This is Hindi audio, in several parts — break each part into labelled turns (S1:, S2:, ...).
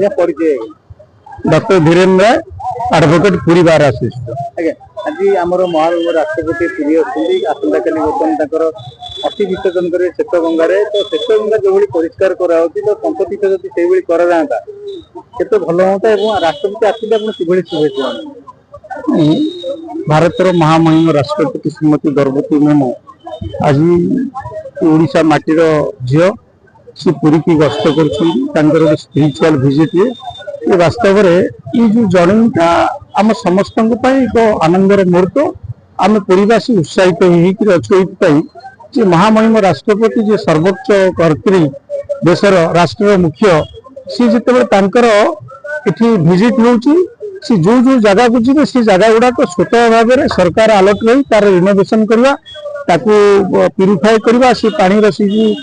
S1: परिचय
S2: डॉक्टर धीरेन्द्र एडवोकेट पुरी बार आसिस्ट
S1: आज्ञा आज आमर महामहिम राष्ट्रपति पुरी आसंता काली बर्तमान अस्थि विसर्जन करेंगे श्वेतगंगा तो श्वेतगंगा जो परिष्कार कराऊँ तो संपत्ति जब से करा केते भल होता राष्ट्रपति आसते आप शुभेच्छा
S2: भारतर महामहिम राष्ट्रपति श्रीमती द्रौपदी मुर्मू आज ओडिशा माटीर झील सी पुरी की गस्त कर स्पिरिचुअल विजिट ये वास्तव ये जो जर्नीटा आम समस्त एक आनंदर मुहूर्त आम पुरीवासी उत्साहित होती महामहिम राष्ट्रपति जे सर्वोच्च कर्त्री देशर राष्ट्र मुख्य सी जिते विजिट होची सी जो जो जगह को जी से जगह गुड़ाक स्वतः भाव में सरकार अलर्ट रही तार रिनोवेशन करवा प्यूरिफाई करवा सी पानी सी जो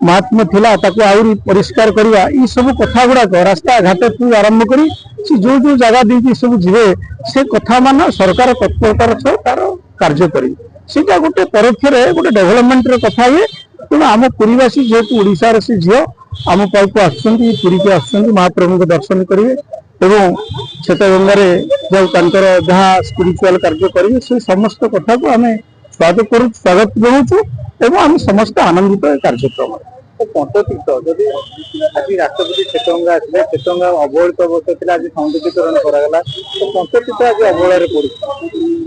S2: महात्मा थिला ताको आउरी परिष्कार करवा ये सब कथा गुड़ाक रास्ता घाट ठू आरंभ करी जो जो जगह दी सब जीवे से कथा मान सरकार तत्परतार सह तार कार्य करी सीटा गोटे परोक्ष गोटे डेभलपमेंट कथा हुए तेणु आम पुरीवासी जेहेतु ओडिशार से झील आम पाक पुरी के आसुच्च महाप्रभु को दर्शन करेंगे एवं श्वेतगंगार जो जहाँ स्पिरिचुअल कार्य करेंगे से समस्त कथा को आम स्वागत जनाऊँ एवं आम समस्त आनंदित कार्यक्रम
S1: पंचतीर्थ जदि आज राष्ट्रपति श्वेतगंगा आसे श्वेतगंगा अवहेलित अवस्था थी आज सौंदर्यकरण कराला तो पंचतीर्थ आज अवहेलार पड़ी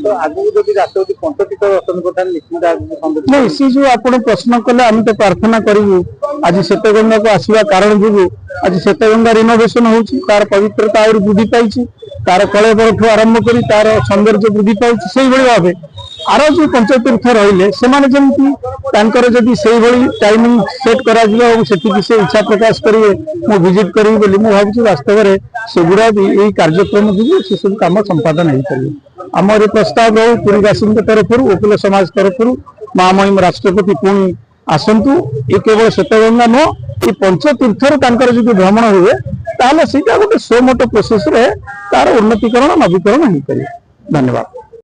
S1: तो आगू जब राष्ट्रपति पंचतीर्थ दर्शन करता निश्चित
S2: नहीं सी जो आप प्रश्न कले आम तो प्रार्थना करूँ आज श्वेतगंगा को आसवा कारण जो आज श्वेतगंगा रिनोवेशन होची तार पवित्रता और वृद्धि पाई तार कलेबर ठू आरंभ कर तार सौंदर्य वृद्धि पाई से भाव आर जो पंचतीर्थ रही से जदि से टाइमिंग सेट करा से इच्छा प्रकाश करेंगे मु विजिट करी मुझे भावी वास्तव में सेगुड़ा भी यही कार्यक्रम जो से सब कम संपादन हो पारे आम ये प्रस्ताव हो पुरीवासी तरफ वकिल समाज तरफ महामहिम राष्ट्रपति पुणी आसतु ये केवल श्वेतगंगा नुह ये पंचतीर्थर जो भ्रमण हुए ताले गोटे सो मोटो प्रोसेस तार उन्नतीकरण नवीकरण हो पारे। धन्यवाद।